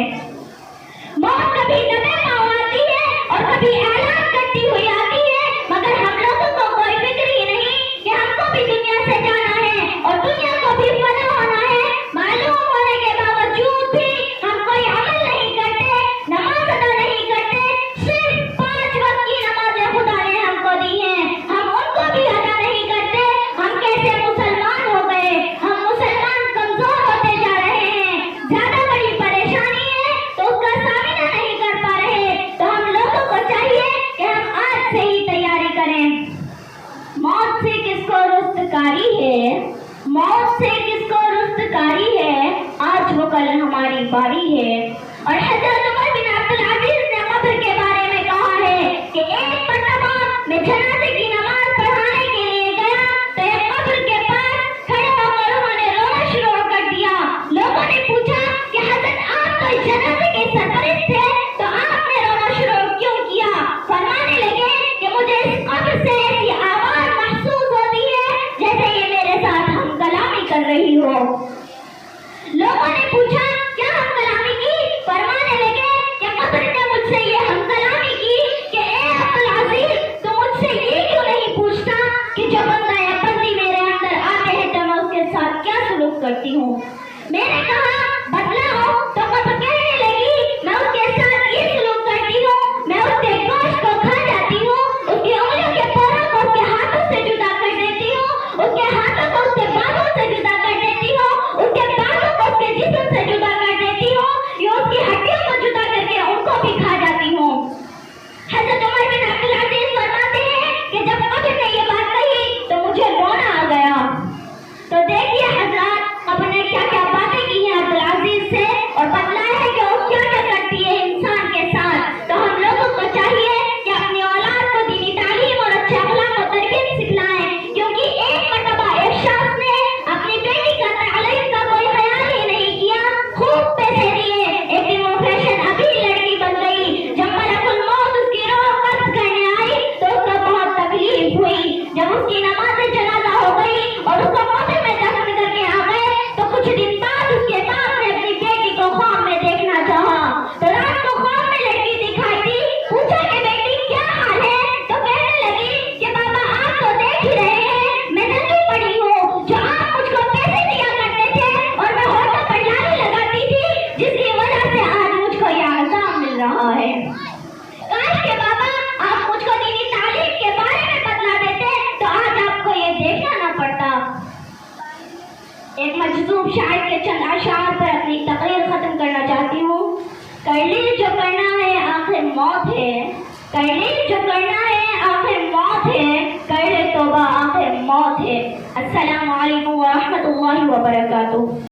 मौत कभी दबे पाँव आती है और कभी ऐलान करती हुई आती है, मगर हम लोगों को कोई फिक्र ही नहीं कि हमको भी दुनिया से जाना है और दुनिया को भी फना होना है। मालूम होने के बावजूद भी हम कोई अमल नहीं करते, नमाज अदा नहीं करते। सिर्फ 5 वक्त की नमाजें खुदा ने हमको दी हैं, हम उनको भी अदा नहीं करते। हम कैसे मुसलमान हो गए? हम मुसलमान कमजोर होते जा रहे हैं। ज्यादा बड़ी परेशानी है तो उसका सामना नहीं कर पा रहे, तो हम लोगों को चाहिए कि हम आज से ही तैयारी करें। मौत से किसको रुस्तकारी है, मौत से किसको रुस्तकारी है, आज वो कल हमारी बारी है। और हज़रत उमर बिन अब्दुल अजीज ने कब्र के बारे में कहा है कि एक मरतबा मैं जनाजे की नमाज पढ़ाने के लिए गया तो एक कब्र के पास खड़े होकर उन्होंने रोना शुरू कर दिया। लोगों ने पूछा कि हज़रत आप तो इस जनाजे के सरपरस्त थे, तो आपने रोना शुरू क्यों किया? फरमाने लगे कि मुझे इस कब्र से ऐसी आवाज महसूस होती है जैसे ये मेरे साथ हम कलामी कर रही हो। लोगों ने पूछा क्या हम कलामी की? फरमाने लगे कि कब्र ने मुझसे ये हम कलामी की कि ए अब्दुल अजीज, तू मुझसे ये क्यों नहीं पूछता कि जब बंदा या बंदी मेरे अंदर आते हैं तो मैं उसके साथ क्या सलूक करती हूँ? मैंने कहा बदला हो, तो कब्र कहने लगी मैं उसके साथ ये सलूक करती हूँ, मैं उसके गोश्त को खा जाती हूँ, उसकी उंगलियों के पोरों को उसके हाथों से जुदा कर देती हूँ, उसके हाथों को उसके बालों से जुदा कर देती हूँ, उसके बालों को उसके जिस्म से जुदा कर देती हूँ, या उसकी हड्डियों को जुदा करके उनको भी खा जाती हूँ। हज़रत उमर बिन अब्दुल अजीज फरमाते हैं कि जब कब्र ने ये बात कही तो मुझे रोना आ गया। तो देखिए हज़रात, कब्र ने क्या क्या बातें की हैं अब्दुल अजीज से और बतलाया है कि वो क्या क्या करती है इंसान के साथ। तो हम लोगों को चाहिए कि अपनी औलाद को दीनी तालीम और अच्छे अखलाक और तरबियत सिखलाएं, क्योंकि एक मरतबा एक शख्स ने अपनी बेटी का तालीम का कोई ख्याल ही नहीं किया, खूब पैसे दिए, एक दिन वो फैशन अभी लड़की बन गई। जब मलकुल मौत उसकी रूह कब्ज़ करने आई तो उसको बहुत तकलीफ हुई। जब उसकी नमाज़े जनाजा हो गई और उसको कब्र में दफन करके आ गए तो कुछ दिन बाद उसके बाप ने अपनी बेटी को ख्वाब में देखना चाहा। तो रात को ख्वाब में लड़की दिखाई दी, पूछा कि बेटी क्या हाल है? तो कहने लगी कि बाबा आप तो देख ही रहे हैं मैं नंगी पड़ी हूँ, जो आप मुझको पैसे दिया करते थे और मैं होठों पर लाली लगाती थी, जिसकी वजह से आज मुझको यह अज़ाब मिल रहा है। काश के बाबा आप मुझको दीनी तालीम के बारे में बतला देते तो आज आपको ये देखना ना पड़ता। एक मजदूब शायर के चंद अशार पर अपनी तकरीर खत्म करना चाहती हूँ। कर ले जो करना है आखिर मौत है, कर ले जो करना है आखिर मौत है, कर ले तौबा आखिर मौत है। अस्सलामु अलैकुम व रहमतुल्लाहि व बरकातुहू।